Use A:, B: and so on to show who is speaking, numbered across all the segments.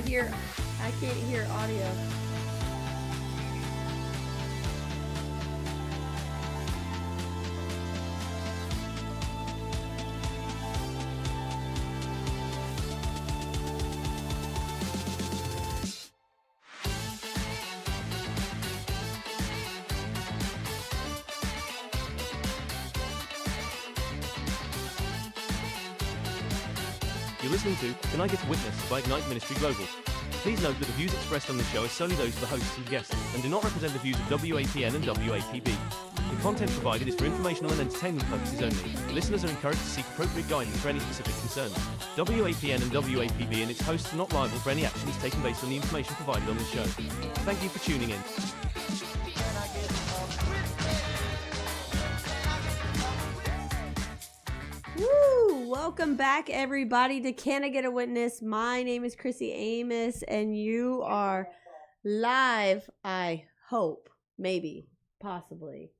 A: hear audio.
B: You're listening to Can I Get a Witness by Ignite Ministry Global. Please note that the views expressed on this show are solely those of the hosts and guests and do not represent the views of WAPN and WAPB. The content provided is for informational and entertainment purposes only. Listeners are encouraged to seek appropriate guidance for any specific concerns. WAPN and WAPB and its hosts are not liable for any actions taken based on the information provided on this show. Thank you for tuning in.
A: Woo! Welcome back, everybody, to Can I Get a Witness? My name is Jesse Amos, and you are live, I hope, maybe, possibly.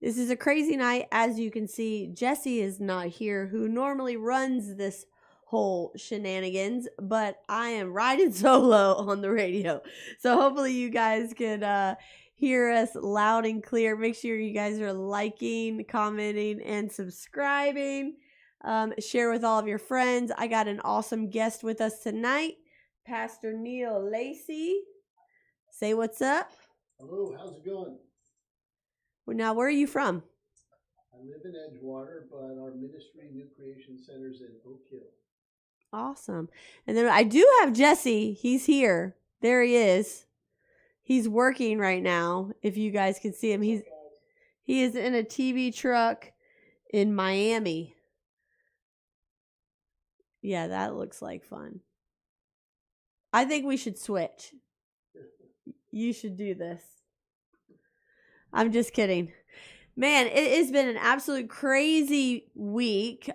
A: This is a crazy night. As you can see, Jesse is not here, who normally runs this whole shenanigans, but I am riding solo on the radio. So hopefully you guys can hear us loud and clear. Make sure you guys are liking, commenting, and subscribing. Share with all of your friends. I got an awesome guest with us tonight, Pastor Neil Lacey. Say what's up.
C: Hello, how's it going?
A: Well, now, where are you from?
C: I live in Edgewater, but our ministry, New Creation Center's in Oak Hill.
A: Awesome. And then I do have Jesse. He's here. There he is. He's working right now. If you guys can see him, he is in a TV truck in Miami. Yeah, that looks like fun. I think we should switch. You should do this. I'm just kidding. Man, it has been an absolute crazy week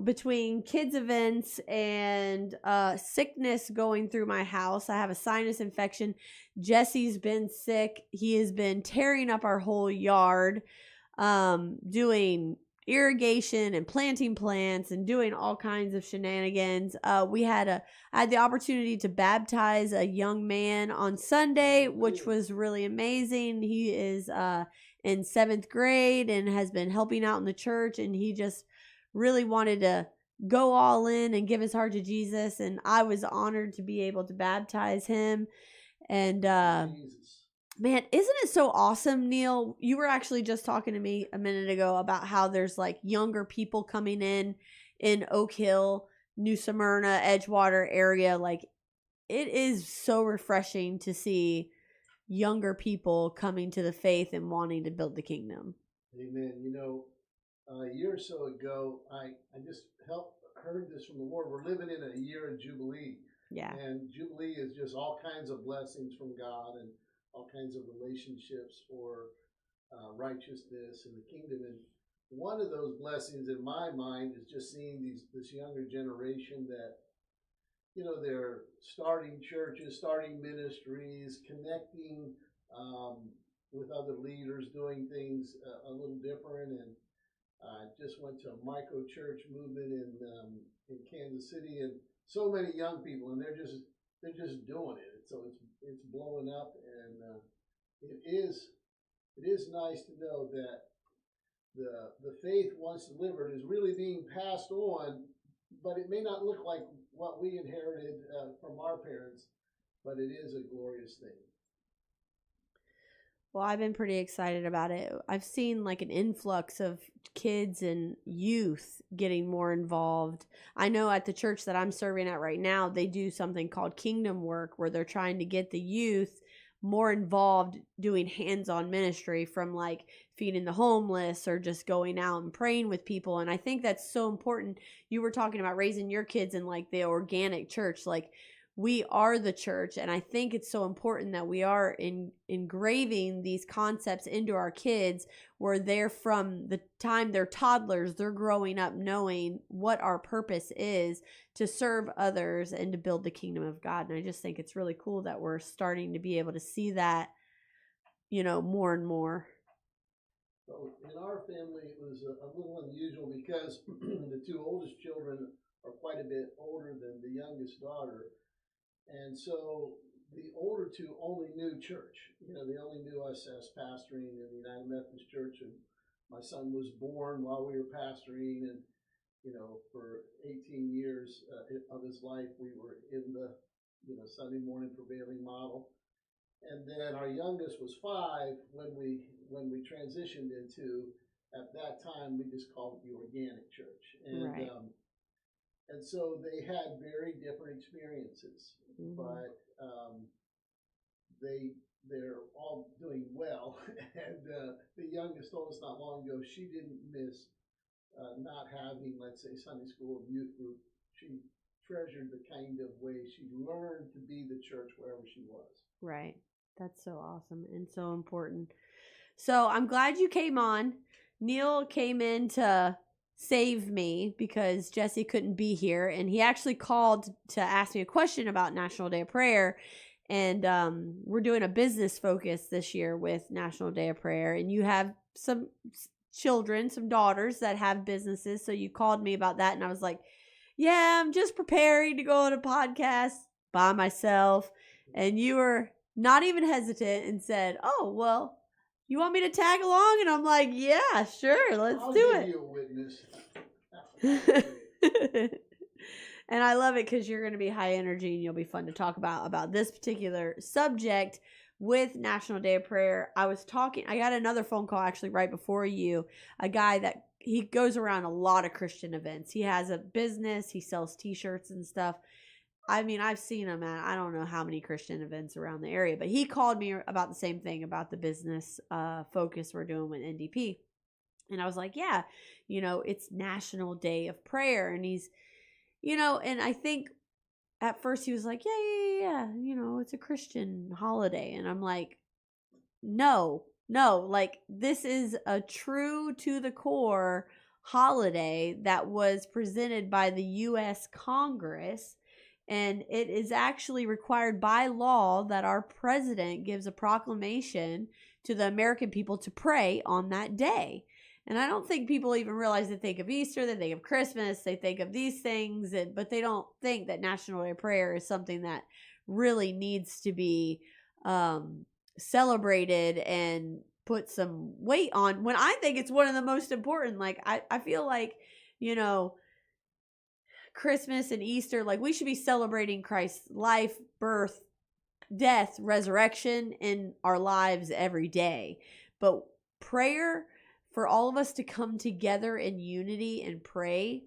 A: between kids' events and sickness going through my house. I have a sinus infection. Jesse's been sick. He has been tearing up our whole yard, doing irrigation and planting plants and doing all kinds of shenanigans. I had the opportunity to baptize a young man on Sunday, which was really amazing. He is in 7th grade and has been helping out in the church, and he just really wanted to go all in and give his heart to Jesus, and I was honored to be able to baptize him. And man, isn't it so awesome, Neil? You were actually just talking to me a minute ago about how there's like younger people coming in Oak Hill, New Smyrna, Edgewater area. Like, it is so refreshing to see younger people coming to the faith and wanting to build the kingdom.
C: Amen. You know, a year or so ago, I just heard this from the Lord. We're living in a year of Jubilee.
A: Yeah.
C: And Jubilee is just all kinds of blessings from God and all kinds of relationships for righteousness and the kingdom. And one of those blessings in my mind is just seeing this younger generation that, you know, they're starting churches, starting ministries, connecting with other leaders, doing things a little different. And I just went to a micro church movement in Kansas City, and so many young people, and they're just doing it. So it's blowing up, and it is nice to know that the faith once delivered is really being passed on, but it may not look like what we inherited from our parents, but it is a glorious thing.
A: Well, I've been pretty excited about it. I've seen like an influx of kids and youth getting more involved. I know at the church that I'm serving at right now, they do something called Kingdom Work, where they're trying to get the youth more involved doing hands-on ministry, from like feeding the homeless or just going out and praying with people. And I think that's so important. You were talking about raising your kids in like the organic church. Like, we are the church, and I think it's so important that we are engraving these concepts into our kids, where they're, from the time they're toddlers, they're growing up knowing what our purpose is, to serve others and to build the kingdom of God. And I just think it's really cool that we're starting to be able to see that, you know, more and more.
C: So in our family, it was a little unusual because the two oldest children are quite a bit older than the youngest daughter. And so the older two only knew church. They only knew us as pastoring in the United Methodist Church. And my son was born while we were pastoring. And, for 18 years of his life, we were in the, Sunday morning prevailing model. And then our youngest was 5 when we transitioned into, at that time, we just called it the organic church. And,
A: Right.
C: And so they had very different experiences, but they're all doing well. And the youngest told us not long ago she didn't miss not having, let's say, Sunday school or youth group. She treasured the kind of way she learned to be the church wherever she was.
A: Right. That's so awesome and so important. So I'm glad you came on. Neil came in to save me because Jesse couldn't be here, and he actually called to ask me a question about National Day of Prayer. And we're doing a business focus this year with National Day of Prayer, and you have some children, some daughters that have businesses. So you called me about that, and I was like, yeah, I'm just preparing to go on a podcast by myself. And you were not even hesitant and said, oh, well, you want me to tag along? And I'm like, yeah, sure, let's
C: I'll
A: do
C: give
A: it.
C: you a witness.
A: And I love it because you're going to be high energy and you'll be fun to talk about this particular subject with National Day of Prayer. I got another phone call actually right before you, a guy that he goes around a lot of Christian events. He has a business, he sells t-shirts and stuff. I mean, I've seen him at I don't know how many Christian events around the area, but he called me about the same thing about the business focus we're doing with NDP. And I was like, yeah, it's National Day of Prayer. And he's, and I think at first he was like, yeah, it's a Christian holiday. And I'm like, no, like this is a true to the core holiday that was presented by the U.S. Congress. And it is actually required by law that our president gives a proclamation to the American people to pray on that day. And I don't think people even realize they think of Easter, they think of Christmas, they think of these things, but they don't think that National Day of Prayer is something that really needs to be celebrated and put some weight on, when I think it's one of the most important. Like, I feel like, Christmas and Easter, like we should be celebrating Christ's life, birth, death, resurrection in our lives every day. But prayer, for all of us to come together in unity and pray,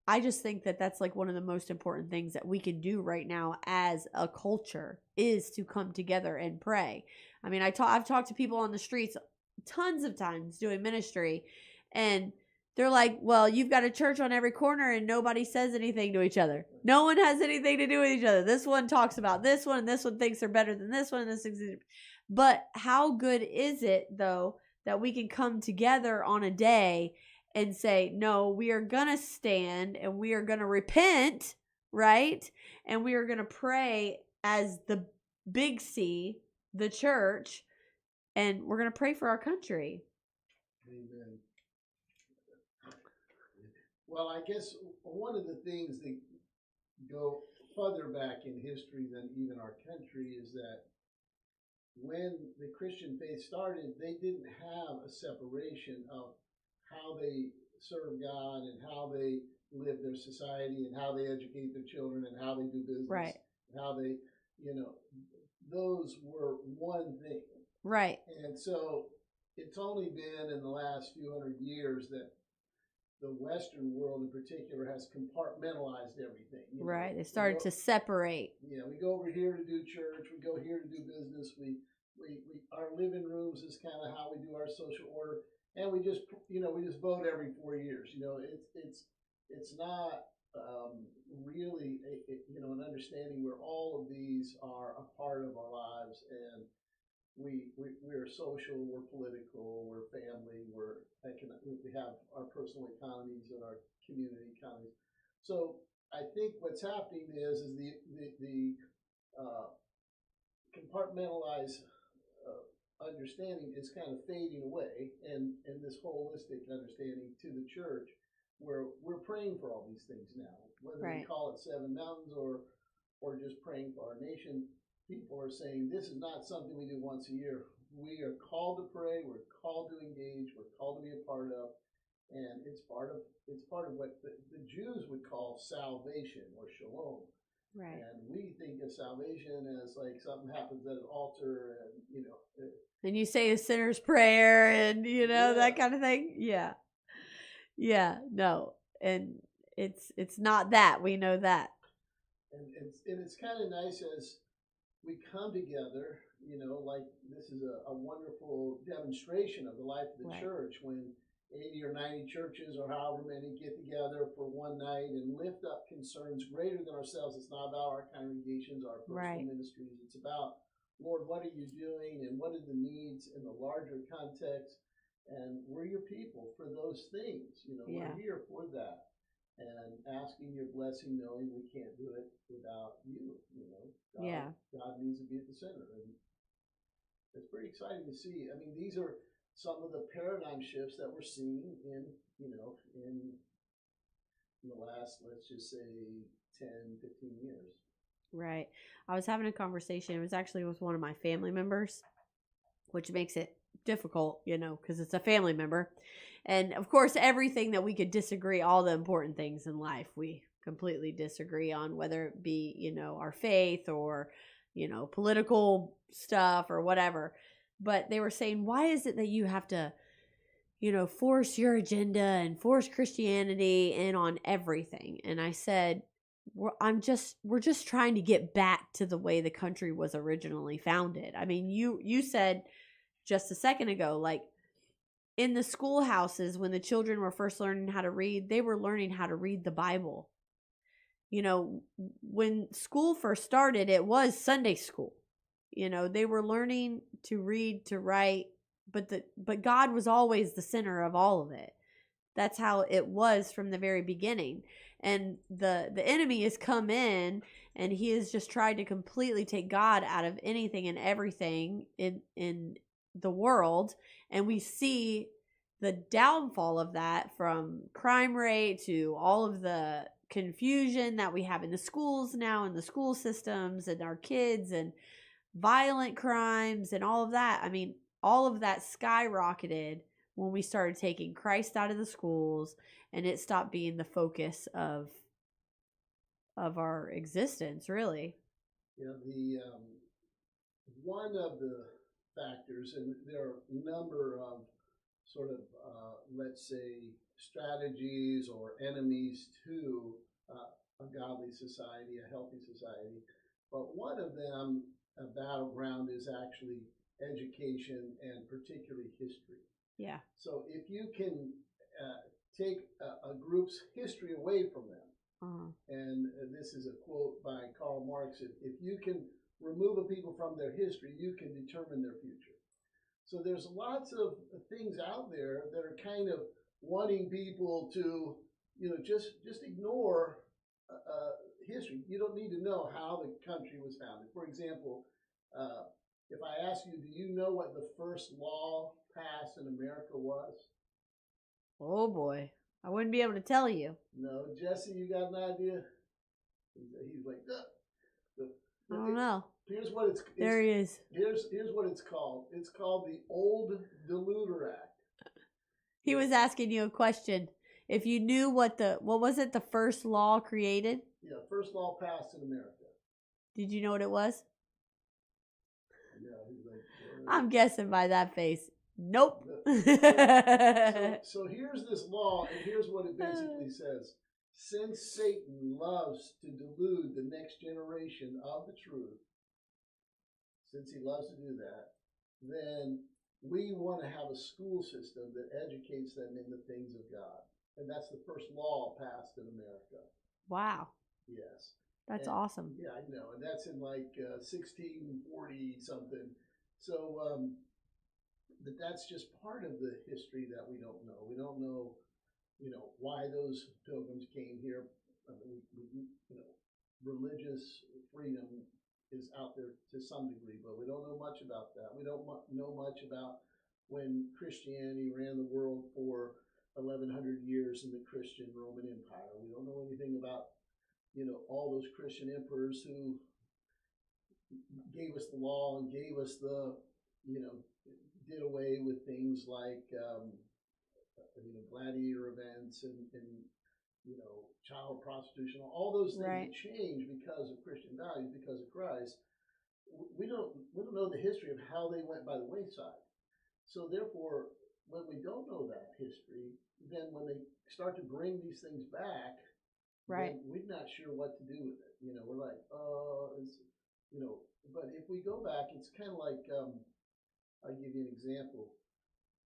A: I just think that that's like one of the most important things that we can do right now as a culture, is to come together and pray. I mean, I've talked to people on the streets tons of times doing ministry, and they're like, well, you've got a church on every corner and nobody says anything to each other. No one has anything to do with each other. This one talks about this one, and this one thinks they're better than this one. And this. But how good is it, though, that we can come together on a day and say, no, we are going to stand and we are going to repent, right? And we are going to pray as the big C, the church, and we're going to pray for our country.
C: Amen. Well, I guess one of the things that go further back in history than even our country is that when the Christian faith started, they didn't have a separation of how they serve God and how they live their society and how they educate their children and how they do business.
A: Right.
C: How they, those were one thing.
A: Right.
C: And so it's only been in the last few hundred years that the Western world in particular has compartmentalized everything.
A: Right. They started to separate.
C: Yeah, we go over here to do church. We go here to do business. We our living rooms is kind of how we do our social order, and we just vote every 4 years. It's not really an understanding where all of these are a part of our lives, and we're social, we're political, we're family, we have our personal economies and our community economies. So I think what's happening is the compartmentalized understanding is kind of fading away, and this holistic understanding to the church we're praying for all these things now, whether we
A: Right.
C: call it Seven Mountains or just praying for our nation. People are saying this is not something we do once a year. We are called to pray. We're called to engage. We're called to be a part of, and it's part of what the Jews would call salvation or shalom.
A: Right.
C: And we think of salvation as like something happens at an altar, and
A: And you say a sinner's prayer and
C: Yeah.
A: that kind of thing. Yeah. Yeah. No. And it's not that. We know that.
C: and it's kind of nice as we come together. Like this is a wonderful demonstration of the life of the
A: Right.
C: church when 80 or 90 churches or however many get together for one night and lift up concerns greater than ourselves. It's not about our congregations, our personal
A: Right.
C: ministries. It's about, Lord, what are you doing and what are the needs in the larger context? And we're your people for those things.
A: Yeah.
C: We're here for that. And asking your blessing, knowing we can't do it without you. God,
A: Yeah.
C: God needs to be at the center. And it's pretty exciting to see. I mean, these are some of the paradigm shifts that we're seeing in the last, let's just say, 10, 15 years.
A: Right. I was having a conversation. It was actually with one of my family members, which makes it difficult, because it's a family member. And of course, everything that we could disagree, all the important things in life, we completely disagree on, whether it be, our faith or, political stuff or whatever. But they were saying, why is it that you have to, force your agenda and force Christianity in on everything? And I said, we're just trying to get back to the way the country was originally founded. I mean, you said just a second ago, like in the schoolhouses when the children were first learning how to read, they were learning how to read the Bible. When school first started, it was Sunday school. They were learning to read, to write, but God was always the center of all of it. That's how it was from the very beginning. And the enemy has come in and he has just tried to completely take God out of anything and everything in the world. And we see the downfall of that, from crime rate to all of the confusion that we have in the schools now, in the school systems and our kids, and violent crimes and all of that. I mean, all of that skyrocketed when we started taking Christ out of the schools, and it stopped being the focus of our existence, really.
C: The one of the factors, and there are a number of sort of, let's say, strategies or enemies to a godly society, a healthy society. But one of them, a battleground, is actually education and particularly history.
A: Yeah.
C: So if you can take a group's history away from them, and this is a quote by Karl Marx, if you can remove a people from their history, you can determine their future. So there's lots of things out there that are kind of wanting people to, just ignore history. You don't need to know how the country was founded. For example, if I ask you, do you know what the first law passed in America was?
A: Oh boy, I wouldn't be able to tell you.
C: No, Jesse, you got an idea? He's like,
A: I don't know.
C: Here's what it's
A: there he is.
C: Here's what it's called. It's called the Old Diluter Act.
A: He was asking you a question. If you knew what was it, the first law created?
C: Yeah, first law passed in America.
A: Did you know what it was?
C: Yeah, he's like,
A: I'm guessing by that face. Nope.
C: So here's this law, and here's what it basically says. Since Satan loves to delude the next generation of the truth, since he loves to do that, then we want to have a school system that educates them in the things of God. And that's the first law passed in America.
A: Wow.
C: Yes.
A: That's awesome.
C: Yeah, I know. And that's in like 1640 something. So, but that's just part of the history that we don't know. We don't know, why those pilgrims came here. Religious freedom is out there to some degree, but we don't know much about that. We don't know much about when Christianity ran the world for 1100 years in the Christian Roman Empire. We don't know anything about, all those Christian emperors who gave us the law and gave us did away with things like, gladiator events and child prostitution, all those things
A: Right.
C: that changed because of Christian values, because of Christ. We don't know the history of how they went by the wayside. So therefore, when we don't know that history, then when they start to bring these things back,
A: Right.
C: then we're not sure what to do with it. We're like, but if we go back, it's kind of like, I'll give you an example.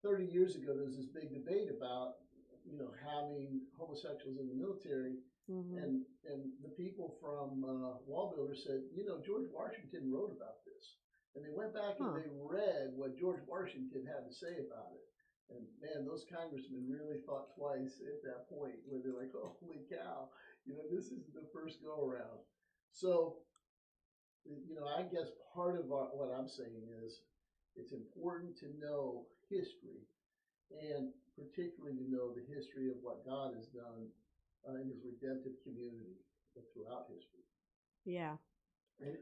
C: 30 years ago, there was this big debate about, having homosexuals in the military.
A: Mm-hmm.
C: And the people from Wall Builder said, George Washington wrote about this. And they went back and they read what George Washington had to say about it. And man, those congressmen really thought twice at that point where they're like, holy cow, this is the first go around. So, I guess part of what I'm saying is it's important to know history, and particularly to know the history of what God has done in his redemptive community throughout history.
A: Yeah.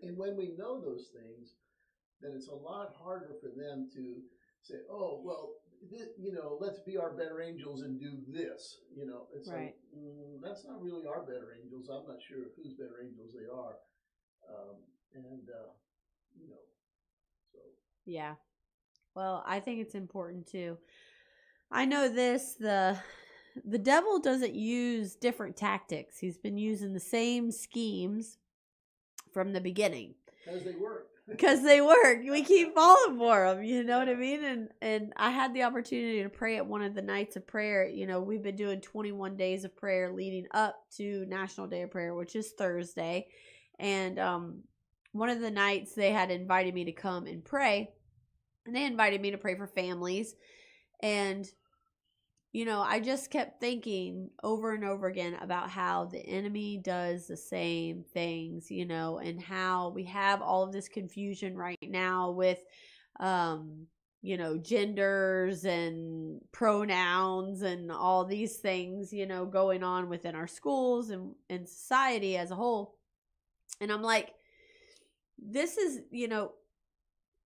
C: And when we know those things, then it's a lot harder for them to say, oh, well, let's be our better angels and do this. It's
A: right.
C: Like, that's not really our better angels. I'm not sure whose better angels they are. So.
A: Yeah. Well, I think it's important too. I know this, the devil doesn't use different tactics. He's been using the same schemes from the beginning.
C: Because they work.
A: Because they work. We keep falling for them, you know what I mean? And I had the opportunity to pray at one of the nights of prayer. We've been doing 21 days of prayer leading up to National Day of Prayer, which is Thursday. And one of the nights they had invited me to come and pray. And they invited me to pray for families. And, I just kept thinking over and over again about how the enemy does the same things, and how we have all of this confusion right now with, genders and pronouns and all these things, going on within our schools and society as a whole. And I'm like, this is,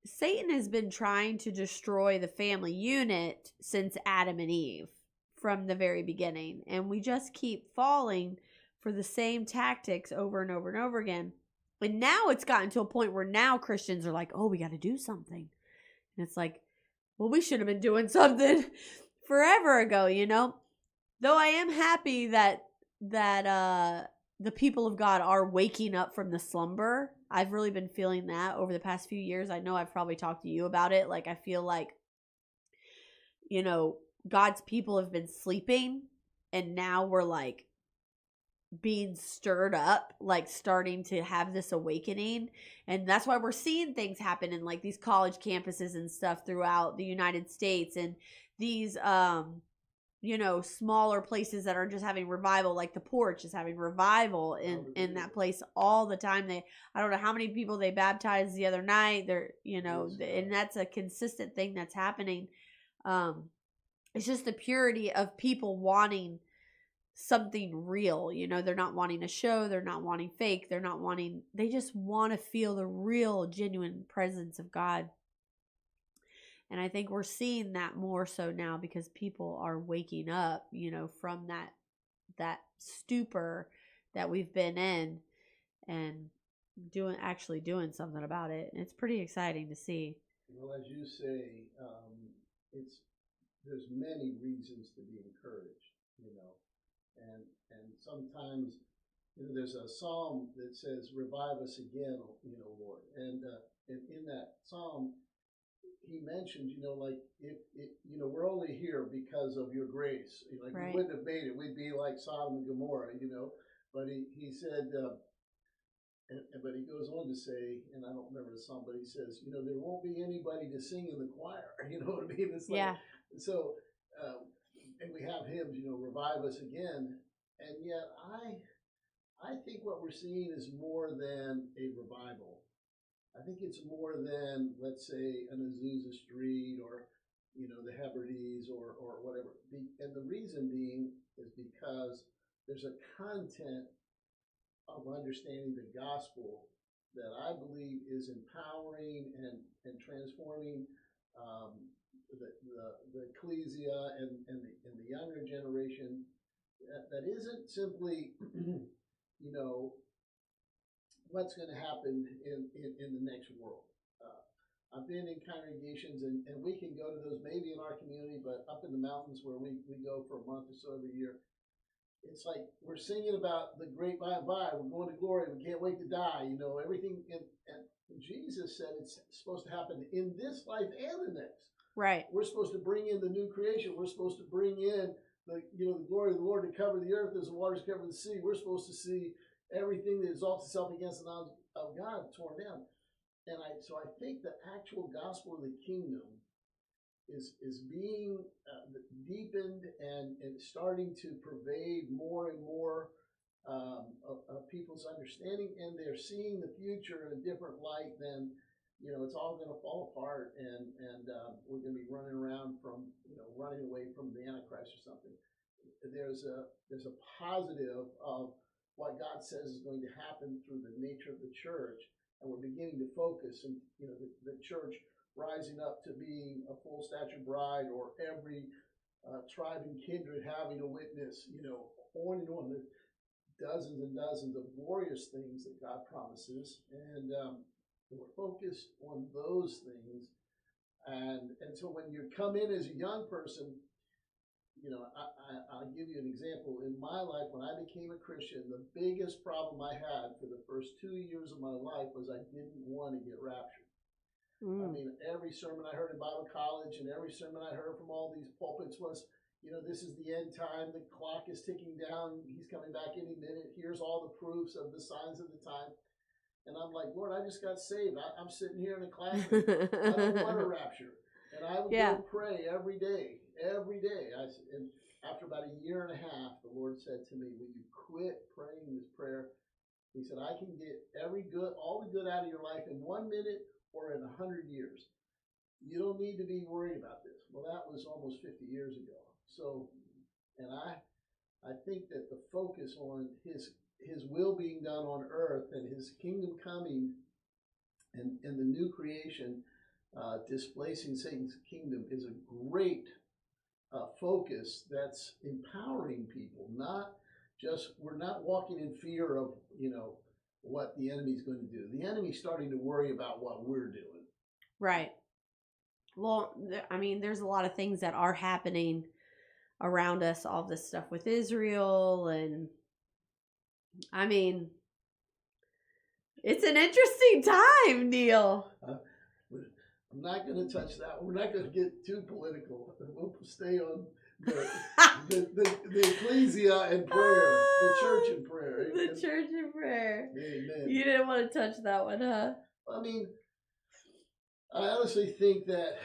A: Satan has been trying to destroy the family unit since Adam and Eve from the very beginning. And we just keep falling for the same tactics over and over and over again. And now it's gotten to a point where now Christians are like, oh, we got to do something. And it's like, well, we should have been doing something forever ago, Though I am happy that the people of God are waking up from the slumber. I've really been feeling that over the past few years. I know I've probably talked to you about it. Like, I feel like, God's people have been sleeping, and now we're like being stirred up, like starting to have this awakening. And that's why we're seeing things happen in like these college campuses and stuff throughout the United States, and these smaller places that are just having revival, like the Porch is having revival in that place all the time. I don't know how many people they baptized the other night. And that's a consistent thing that's happening. It's just the purity of people wanting something real. They're not wanting a show. They're not wanting fake. They just want to feel the real, genuine presence of God. And I think we're seeing that more so now because people are waking up, from that stupor that we've been in and actually doing something about it. And it's pretty exciting to see.
C: Well, as you say, there's many reasons to be encouraged, and sometimes, there's a psalm that says, "Revive us again, Lord," and in that psalm, he mentioned, like, if we're only here because of your grace. Like,
A: right.
C: We wouldn't have made it. We'd be like Sodom and Gomorrah, But he said, but he goes on to say, and I don't remember the song, but he says, there won't be anybody to sing in the choir. You know what I mean? It's like,
A: yeah.
C: So, and we have hymns, revive us again. And yet, I think what we're seeing is more than a revival. I think it's more than, let's say, an Azusa Street or the Hebrides or whatever. And the reason being is because there's a content of understanding the gospel that I believe is empowering and transforming the ecclesia and the younger generation. That isn't simply, what's going to happen in the next world. I've been in congregations, and we can go to those maybe in our community, but up in the mountains where we go for a month or so every year, it's like we're singing about the great by and by. We're going to glory. We can't wait to die. Everything. And Jesus said it's supposed to happen in this life and the next.
A: Right.
C: We're supposed to bring in the new creation. We're supposed to bring in the glory of the Lord to cover the earth as the waters cover the sea. We're supposed to see everything that exalts itself against the knowledge of God torn down. And so I think the actual gospel of the kingdom is being deepened and starting to pervade more and more of people's understanding, and they're seeing the future in a different light than, it's all going to fall apart, and we're going to be running around running away from the Antichrist or something. There's a positive of what God says is going to happen through the nature of the church, and we're beginning to focus, and the church rising up to being a full stature bride, or every tribe and kindred having a witness, on and on. There's dozens and dozens of glorious things that God promises, and we're focused on those things. And so when you come in as a young person, I'll give you an example. In my life, when I became a Christian, the biggest problem I had for the first 2 years of my life was I didn't want to get raptured. I mean, every sermon I heard in Bible college and every sermon I heard from all these pulpits was, this is the end time. The clock is ticking down. He's coming back any minute. Here's all the proofs of the signs of the time. And I'm like, Lord, I just got saved. I'm sitting here in a classroom. I don't want a rapture. And I would go pray every day. And after about a year and a half, the Lord said to me, will you quit praying this prayer? He said, I can get all the good out of your life in 1 minute or in 100 years. You don't need to be worried about this. Well, that was almost 50 years ago. So, and I think that the focus on his will being done on earth and his kingdom coming and the new creation displacing Satan's kingdom is a great focus that's empowering people. We're not walking in fear of, what the enemy's going to do. The enemy's starting to worry about what we're doing.
A: Right. Well, I mean, there's a lot of things that are happening around us, all this stuff with Israel, and I mean, it's an interesting time, Neil.
C: I'm not going to touch that. We're not going to get too political. We'll stay on the ecclesia and prayer, the church and prayer. Amen.
A: The church and prayer.
C: Amen.
A: You didn't want to touch that one, huh?
C: I mean, I honestly think that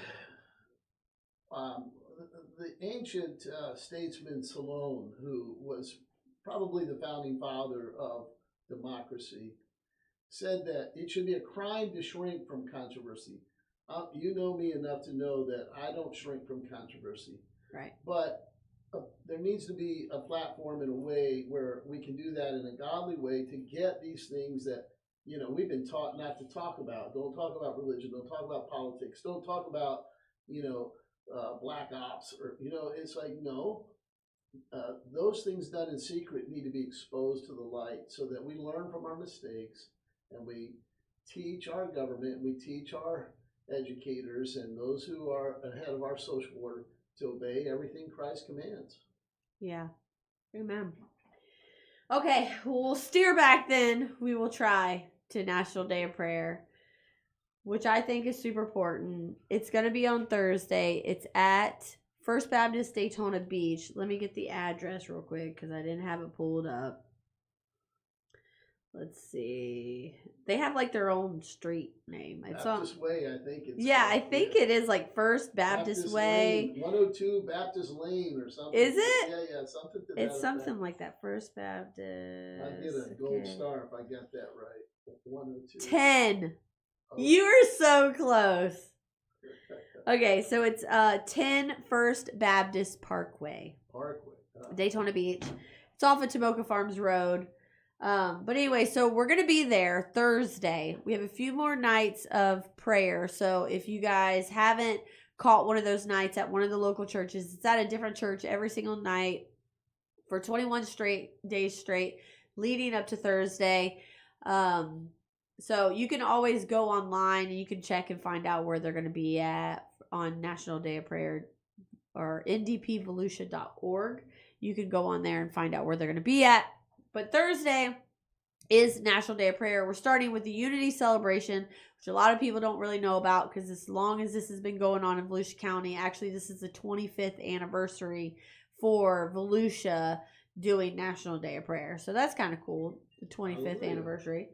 C: the ancient statesman Solon, who was probably the founding father of democracy, said that it should be a crime to shrink from controversy. You know me enough to know that I don't shrink from controversy.
A: Right.
C: But there needs to be a platform in a way where we can do that in a godly way to get these things that, we've been taught not to talk about. Don't talk about religion. Don't talk about politics. Don't talk about, black ops. Or, it's like, no. Those things done in secret need to be exposed to the light so that we learn from our mistakes, and we teach our government, we teach our educators and those who are ahead of our social order to obey everything Christ commands.
A: Yeah. Amen. Okay, we'll steer back then. We will try to National Day of Prayer, which I think is super important. It's going to be on Thursday. It's at First Baptist Daytona Beach. Let me get the address real quick because I didn't have it pulled up. Let's see. They have like their own street name. It's
C: Baptist Way, I think it's.
A: Yeah, I think it is like First Baptist Way.
C: Lane, 102 Baptist Lane or something.
A: Is it?
C: Yeah, something to that.
A: It's something like that. First Baptist.
C: I get a gold star if I got that right. 102.
A: 10. Oh. You were so close. Okay, so it's 10 First Baptist Parkway, Daytona Beach. It's off of Tomoka Farms Road. But anyway, so we're going to be there Thursday. We have a few more nights of prayer. So if you guys haven't caught one of those nights at one of the local churches, it's at a different church every single night for 21 days straight leading up to Thursday. So you can always go online and you can check and find out where they're going to be at on National Day of Prayer or ndpvolusia.org. You can go on there and find out where they're going to be at. But Thursday is National Day of Prayer. We're starting with the Unity Celebration, which a lot of people don't really know about because as long as this has been going on in Volusia County, actually this is the 25th anniversary for Volusia doing National Day of Prayer. So that's kind of cool, the 25th anniversary.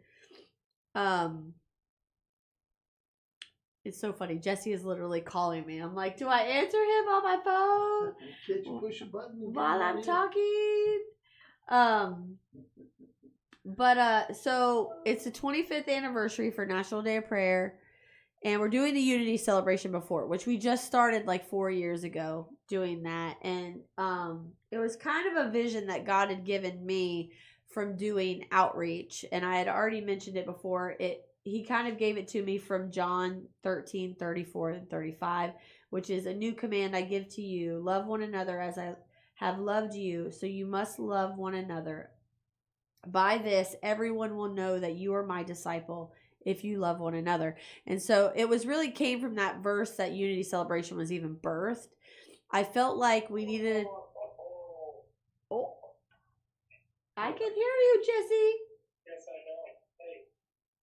A: It's so funny. Jesse is literally calling me. I'm like, do I answer him on my phone?
C: Can't you push a button
A: while I'm talking? So it's the 25th anniversary for National Day of Prayer, and we're doing the Unity Celebration before, which we just started like 4 years ago doing that. And it was kind of a vision that God had given me from doing outreach, and I had already mentioned it before. He kind of gave it to me from John 13, 34, and 35, which is a new command I give to you. Love one another as I have loved you, so you must love one another. By this, everyone will know that you are my disciple if you love one another. And so it was really came from that verse that Unity Celebration was even birthed. I felt like we needed... Oh, I can hear you, Jesse.
D: Yes, I know. Hey.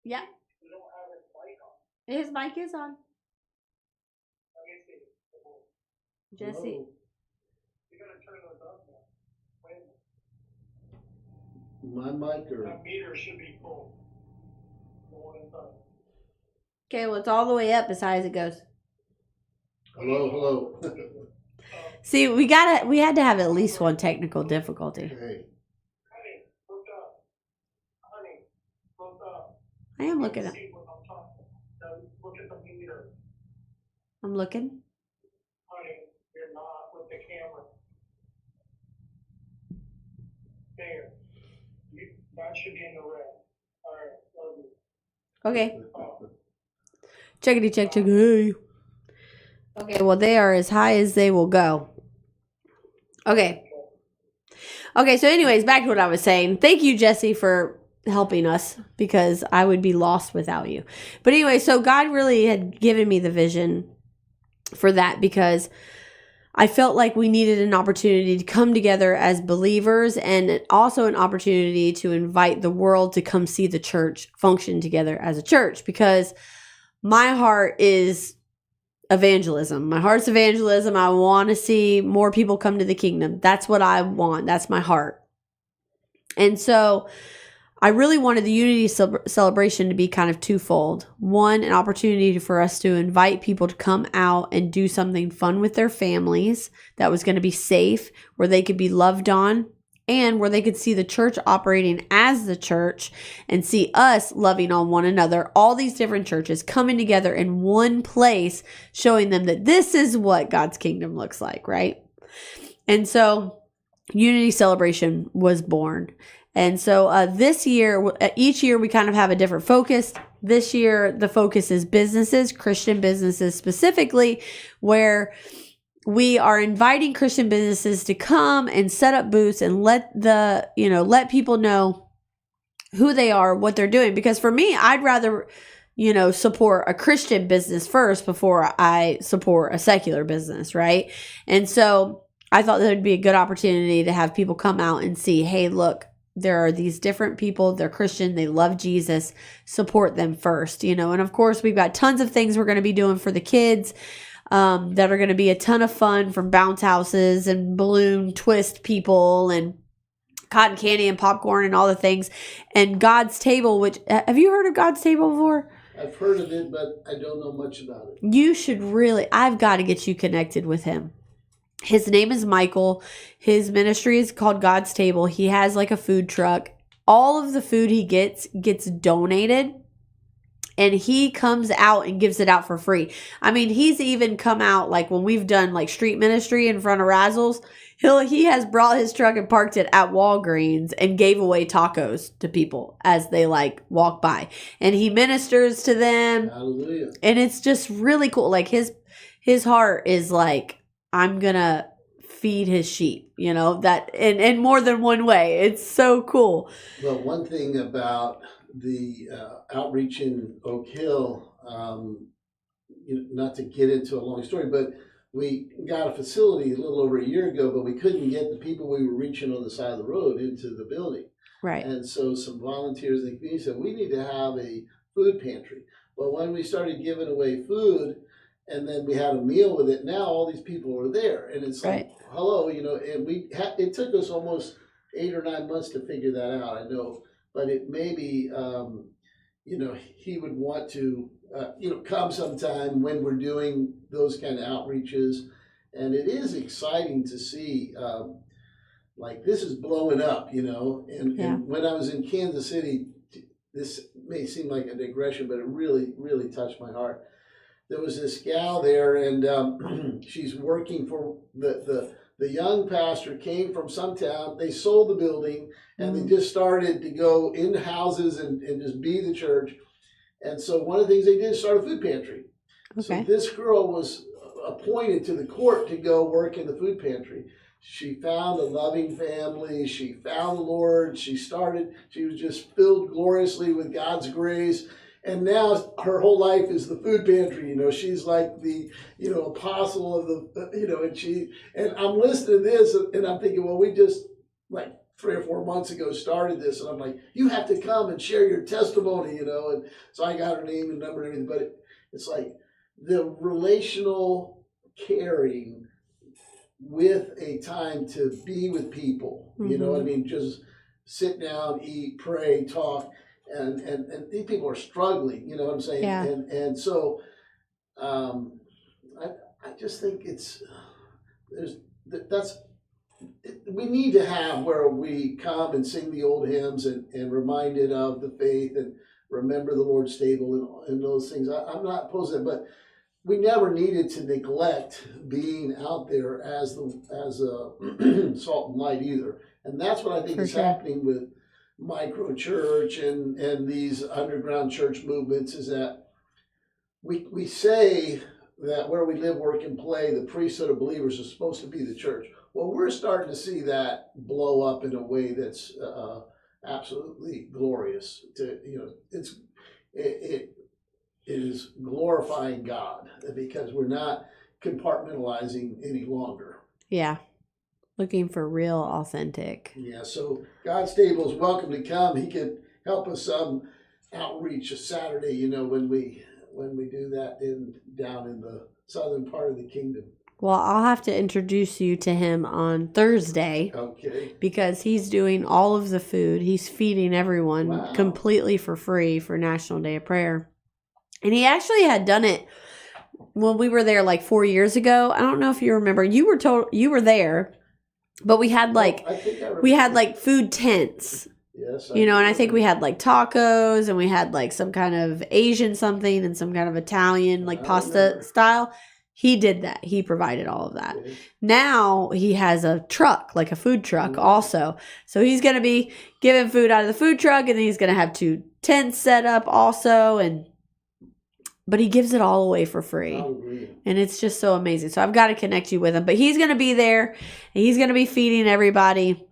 A: Yeah.
D: We don't have his mic on.
A: His mic is on.
D: Let me see.
A: Jesse.
C: Hello.
D: You gotta turn those up now. Wait a
C: My
D: minute.
C: mic or...
D: That meter should be full. The one inside.
A: Okay, well, it's all the way up as high as it goes.
C: Hello.
A: See, we had to have at least one technical difficulty.
C: Hey.
D: Honey, look up. Honey, look up.
A: I am looking up.
D: See what I'm talking about. Now, look at the meter.
A: I'm looking.
D: Honey, you're not with the camera. There. That should be in the red. Alright, love you.
A: Okay.
D: Oh.
A: Checkity check. Hey. Okay, well, they are as high as they will go. Okay. Okay, so anyways, back to what I was saying. Thank you, Jesse, for helping us because I would be lost without you. But anyway, so God really had given me the vision for that because I felt like we needed an opportunity to come together as believers and also an opportunity to invite the world to come see the church function together as a church because my heart is evangelism. My heart's evangelism. I want to see more people come to the kingdom. That's what I want. That's my heart. And so I really wanted the Unity celebration to be kind of twofold. One, an opportunity for us to invite people to come out and do something fun with their families that was going to be safe, where they could be loved on, and where they could see the church operating as the church and see us loving on one another. All these different churches coming together in one place, showing them that this is what God's kingdom looks like, right? And so Unity Celebration was born. And so this year, each year we kind of have a different focus. This year, the focus is businesses, Christian businesses specifically, where we are inviting Christian businesses to come and set up booths and let people know who they are, what they're doing. Because for me, I'd rather, support a Christian business first before I support a secular business, right? And so I thought that would be a good opportunity to have people come out and see, hey, look, there are these different people. They're Christian. They love Jesus. Support them first, And of course, we've got tons of things we're going to be doing for the kids that are going to be a ton of fun, from bounce houses and balloon twist people and cotton candy and popcorn and all the things. And God's Table, which, have you heard of God's Table before?
C: I've heard of it, but I don't know much about it.
A: You should I've got to get you connected with him. His name is Michael. His ministry is called God's Table. He has like a food truck. All of the food he gets donated. and he comes out and gives it out for free. I mean, he's even come out, like when we've done like street ministry in front of Razzles, he has brought his truck and parked it at Walgreens and gave away tacos to people as they like walk by, and he ministers to them.
C: Hallelujah.
A: And it's just really cool. Like his heart is like, I'm gonna feed his sheep, you know, that in more than one way. It's so cool.
C: Well, one thing about the outreach in Oak Hill, not to get into a long story, but we got a facility a little over a year ago, but we couldn't get the people we were reaching on the side of the road into the building.
A: Right.
C: And so some volunteers in the community said, we need to have a food pantry. Well, when we started giving away food, and then we had a meal with it, now all these people are there. And it's like,
A: Right.
C: hello, and it took us almost 8 or 9 months to figure that out, I know. But it may be, he would want to, come sometime when we're doing those kind of outreaches. And it is exciting to see, like this is blowing up, and when I was in Kansas City, this may seem like a digression, but it really, really touched my heart. There was this gal there, and she's working for the young pastor came from some town. They sold the building, and they just started to go in houses and just be the church. And so one of the things they did is start a food pantry.
A: Okay.
C: So this girl was appointed to the court to go work in the food pantry. She found a loving family. She found the Lord. She was just filled gloriously with God's grace. And now her whole life is the food pantry. She's like the, apostle of the, and I'm listening to this and I'm thinking, well, we just like 3 or 4 months ago started this. And I'm like, you have to come and share your testimony, and so I got her name and number and everything, but it's like the relational caring with a time to be with people, you know what I mean? Just sit down, eat, pray, talk. And these people are struggling, you know what I'm saying?
A: Yeah.
C: And so I just think we need to have where we come and sing the old hymns and reminded of the faith and remember the Lord's table and those things. I'm not opposed to that, but we never needed to neglect being out there as a salt and light either. And that's what I think is happening with micro church and these underground church movements, is that we say that where we live, work, and play, the priesthood of believers is supposed to be the church. Well, we're starting to see that blow up in a way that's absolutely glorious. It is glorifying God because we're not compartmentalizing any longer.
A: Yeah. Looking for real, authentic.
C: Yeah, so God's table is welcome to come. He can help us outreach a Saturday, when we do that down in the southern part of the kingdom.
A: Well, I'll have to introduce you to him on Thursday.
C: Okay.
A: Because he's doing all of the food. He's feeding everyone completely for free for National Day of Prayer. And he actually had done it when we were there like 4 years ago. I don't know if you remember. You were there. But we had food tents, yes, and I think we had like tacos and we had like some kind of Asian something and some kind of Italian like pasta style. He did that. He provided all of that.
C: Okay.
A: Now he has a truck, like a food truck also. So he's going to be giving food out of the food truck, and then he's going to have 2 tents set up also. But he gives it all away for free. And it's just so amazing. So I've got to connect you with him. But he's going to be there. And he's going to be feeding everybody.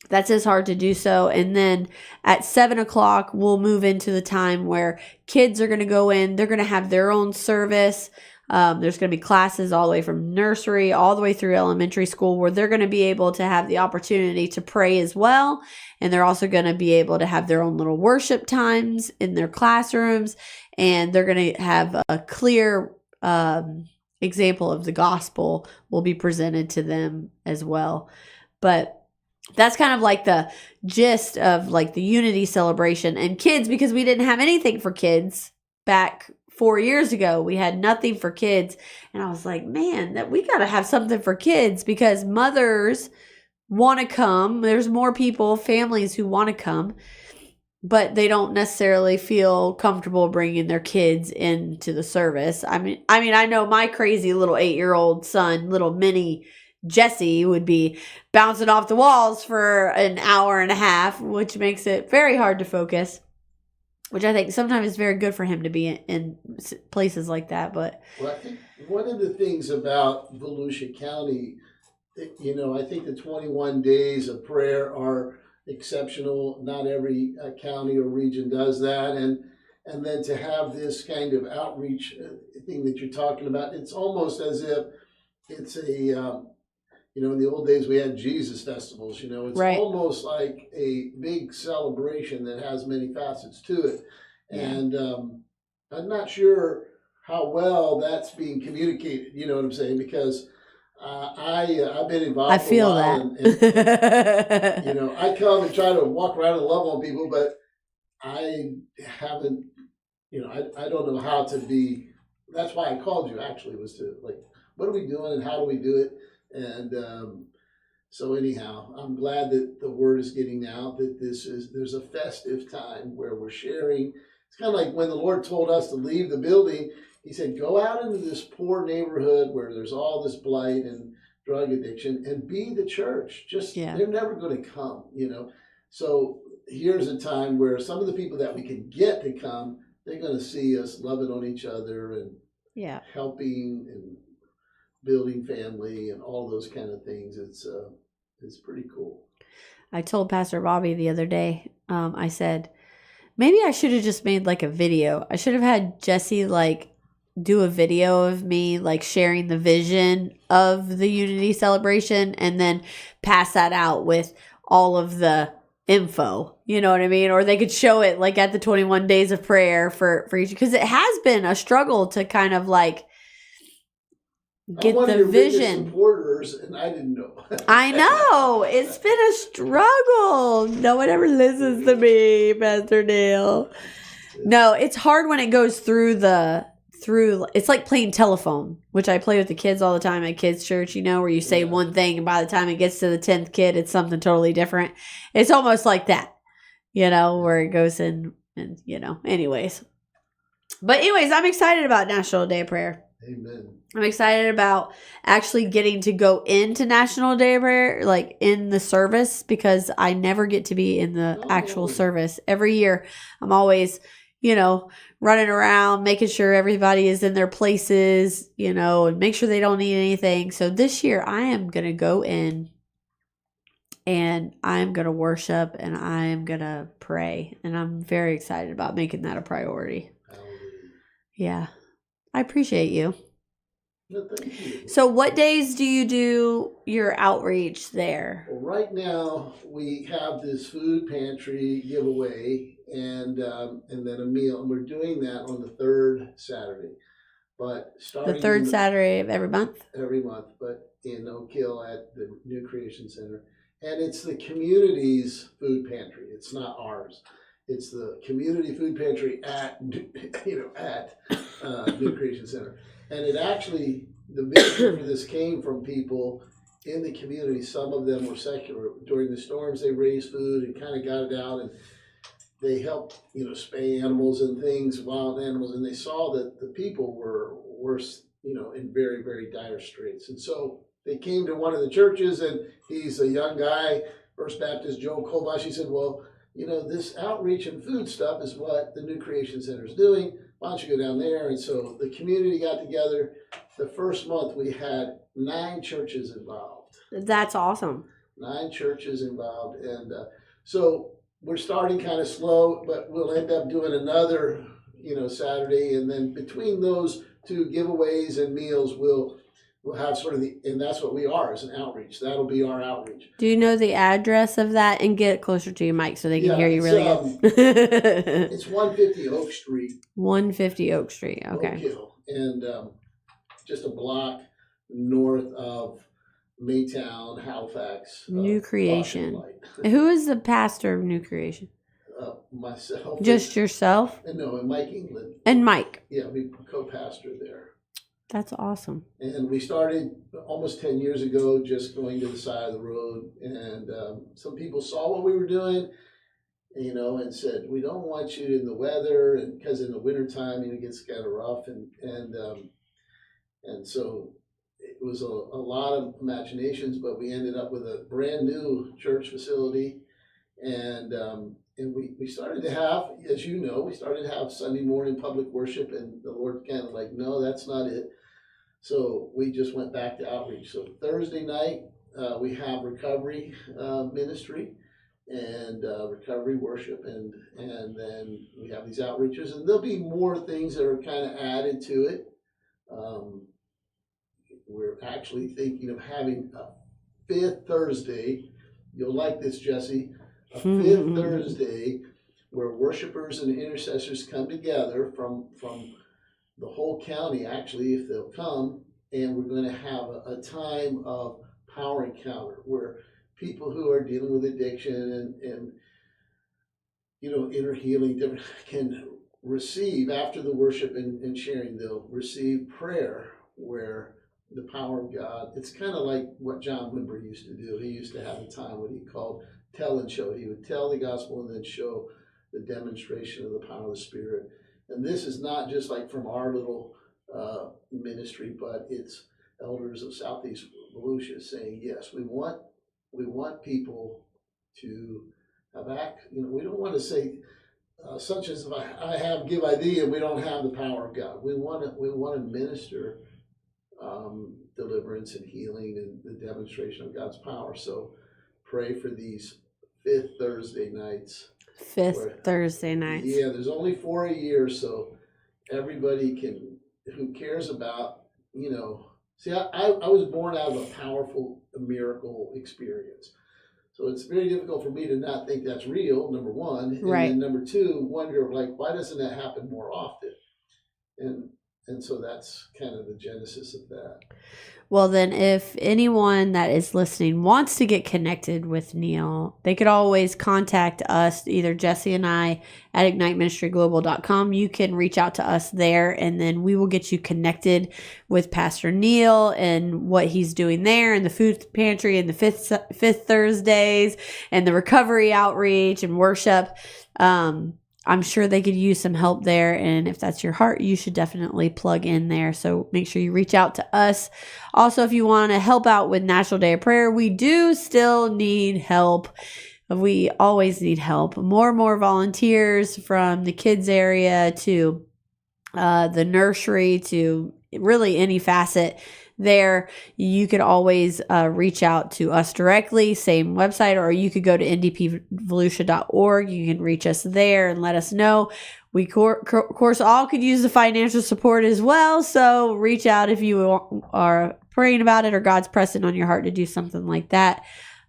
A: That's his heart to do so. And then at 7 o'clock, we'll move into the time where kids are going to go in. They're going to have their own service. There's going to be classes all the way from nursery all the way through elementary school where they're going to be able to have the opportunity to pray as well. And they're also going to be able to have their own little worship times in their classrooms. And they're going to have a clear example of the gospel will be presented to them as well. But that's kind of like the gist of like the unity celebration. And kids, because we didn't have anything for kids back 4 years ago, we had nothing for kids. And I was like, man, that we got to have something for kids because mothers want to come. There's more people, families who want to come. but they don't necessarily feel comfortable bringing their kids into the service. I mean, I know my crazy little 8-year-old son, little mini Jesse, would be bouncing off the walls for an hour and a half, which makes it very hard to focus. Which I think sometimes is very good for him to be in places like that. But
C: well, I think one of the things about Volusia County, you know, I think the 21 days of prayer are exceptional. Not every county or region does that, and then to have this kind of outreach thing that you're talking about, it's almost as if it's a you know, in the old days we had Jesus festivals. You know, it's
A: right.
C: almost like a big celebration that has many facets to it, and I'm not sure how well that's being communicated. You know what I'm saying? Because I've been involved.
A: I feel
C: for a while
A: that.
C: and you know, I come and try to walk around and love on people, but I haven't. You know, I don't know how to be. That's why I called you. Actually, was to like, what are we doing and how do we do it? And so anyhow, I'm glad that the word is getting out that there's a festive time where we're sharing. It's kind of like when the Lord told us to leave the building, he said, go out into this poor neighborhood where there's all this blight and drug addiction and be the church. Just, they're never going to come, you know. So here's a time where some of the people that we can get to come, they're going to see us loving on each other and helping and building family and all those kind of things. It's pretty cool.
A: I told Pastor Bobby the other day, I said, maybe I should have just made like a video. I should have had Jesse like do a video of me like sharing the vision of the Unity celebration and then pass that out with all of the info. You know what I mean? Or they could show it like at the 21 days of prayer for each, because it has been a struggle to kind of like get the vision.
C: Supporters, and I didn't know.
A: I know it's been a struggle. No one ever listens to me, Pastor Dale. No, it's hard when it goes through. It's like playing telephone, which I play with the kids all the time at kids' church. You know, where you say one thing, and by the time it gets to the 10th kid, it's something totally different. It's almost like that, you know, where it goes in, and you know. Anyways, I'm excited about National Day of Prayer.
C: Amen.
A: I'm excited about actually getting to go into National Day of Prayer, like in the service, because I never get to be in the actual service. Every year, I'm always, you know, running around, making sure everybody is in their places, you know, and make sure they don't need anything. So this year, I am going to go in and I'm going to worship and I am going to pray. And I'm very excited about making that a priority. Yeah. I appreciate you.
C: No, thank you.
A: So what days do you do your outreach there?
C: Well, right now we have this food pantry giveaway and then a meal, and we're doing that on the third Saturday. But starting
A: the third Saturday of every month?
C: Every month, but in Oak Hill at the New Creation Center. And it's the community's food pantry. It's not ours. It's the community food pantry at New Creation Center. And it actually, the vision for this came from people in the community. Some of them were secular. During the storms, they raised food and kind of got it out. And they helped, you know, spay animals and things, wild animals. And they saw that the people were worse, you know, in very, very dire straits. And so they came to one of the churches, and he's a young guy, First Baptist, Joe Kolbash. He said, well, you know, this outreach and food stuff is what the New Creation Center is doing. Why don't you go down there? And so the community got together. The first month we had 9 churches involved.
A: That's awesome.
C: 9 churches involved. And so we're starting kind of slow, but we'll end up doing another, you know, Saturday. And then between those 2 giveaways and meals, we'll have sort of and that's what we are, as an outreach. That'll be our outreach.
A: Do you know the address of that? And get it closer to your mic so they can hear you really good.
C: It's 150 Oak Street.
A: 150 Oak Street, okay.
C: Oak Hill. And just a block north of Maytown, Halifax.
A: New Creation. Who is the pastor of New Creation?
C: Myself.
A: Just yourself?
C: No, and Mike England.
A: And Mike.
C: Yeah, we co-pastor there.
A: That's awesome.
C: And we started almost 10 years ago, just going to the side of the road. And some people saw what we were doing. and said, we don't want you in the weather, and because in the wintertime, it gets kind of rough, and so it was a lot of imaginations, but we ended up with a brand new church facility, and we started to have, as you know, we started to have Sunday morning public worship, and the Lord kind of like, no, that's not it. So we just went back to outreach. So Thursday night, we have recovery ministry and recovery worship, and then we have these outreaches, and there'll be more things that are kind of added to it. We're actually thinking of having a fifth Thursday. You'll like this, Jesse. A fifth Thursday where worshipers and intercessors come together from the whole county, actually, if they'll come, and we're going to have a time of power encounter where people who are dealing with addiction and inner healing different can receive, after the worship and sharing, they'll receive prayer where the power of God. It's kind of like what John Wimber used to do. He used to have a time what he called tell and show. He would tell the gospel and then show the demonstration of the power of the Spirit. And this is not just like from our little ministry, but it's elders of Southeast Volusia saying, yes, we want people to have we don't want to say such as if I have give ID and we don't have the power of God. We want to minister deliverance and healing and the demonstration of God's power. So pray for these fifth Thursday nights.
A: Thursday nights.
C: Yeah, there's only 4 a year, so everybody who cares about, see, I was born out of a powerful miracle experience. So it's very difficult for me to not think that's real, number one. And
A: right.
C: Then number two, wonder, why doesn't that happen more often? And so that's kind of the genesis of that.
A: Well, then if anyone that is listening wants to get connected with Neil, they could always contact us, either Jesse and I at igniteministryglobal.com. You can reach out to us there, and then we will get you connected with Pastor Neil and what he's doing there, and the food pantry, and the fifth Thursdays, and the recovery outreach and worship. I'm sure they could use some help there. And if that's your heart, you should definitely plug in there. So make sure you reach out to us. Also, if you want to help out with National Day of Prayer, we do still need help. We always need help. More and more volunteers, from the kids area to the nursery to really any facet there. You could always reach out to us directly, same website, or you could go to ndpvolusia.org. You can reach us there and let us know. We, of course, all could use the financial support as well. So reach out if you are praying about it or God's pressing on your heart to do something like that.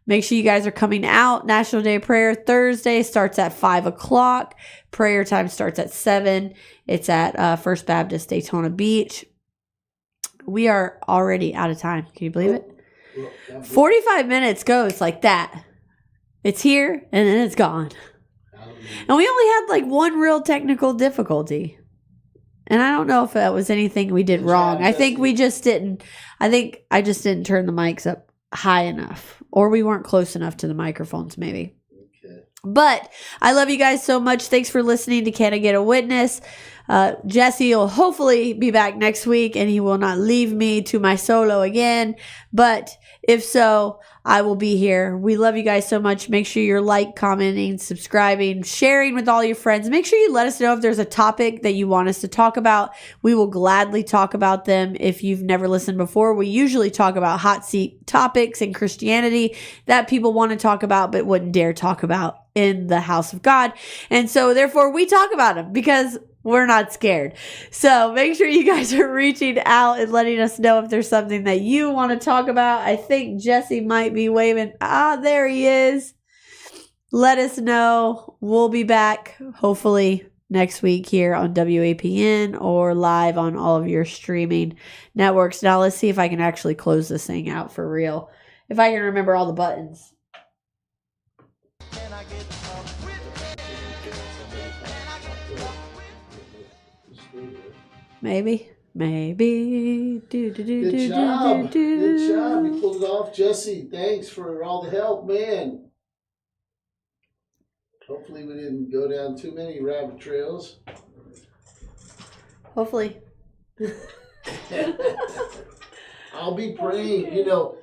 A: Make sure you guys are coming out. National Day of Prayer Thursday starts at 5 o'clock. Prayer time starts at 7. It's at First Baptist Daytona Beach. We are already out of time. Can you believe it? 45 minutes goes like that. It's here and then it's gone. And we only had one real technical difficulty. And I don't know if that was anything we did wrong. I think I just didn't turn the mics up high enough, or we weren't close enough to the microphones maybe. But I love you guys so much. Thanks for listening to Can I Get a Witness? Jesse will hopefully be back next week, and he will not leave me to my solo again. But if so, I will be here. We love you guys so much. Make sure you're commenting, subscribing, sharing with all your friends. Make sure you let us know if there's a topic that you want us to talk about. We will gladly talk about them. If you've never listened before, we usually talk about hot seat topics in Christianity that people want to talk about but wouldn't dare talk about in the house of God. And so therefore we talk about them because we're not scared. So make sure you guys are reaching out and letting us know if there's something that you want to talk about. I think Jesse might be waving. There he is. Let us know. We'll be back hopefully next week here on WAPN or live on all of your streaming networks. Now let's see if I can actually close this thing out for real. If I can remember all the buttons. Maybe.
C: Good job. Good job. You pulled it off, Jesse. Thanks for all the help, man. Hopefully we didn't go down too many rabbit trails.
A: Hopefully.
C: I'll be praying, you know,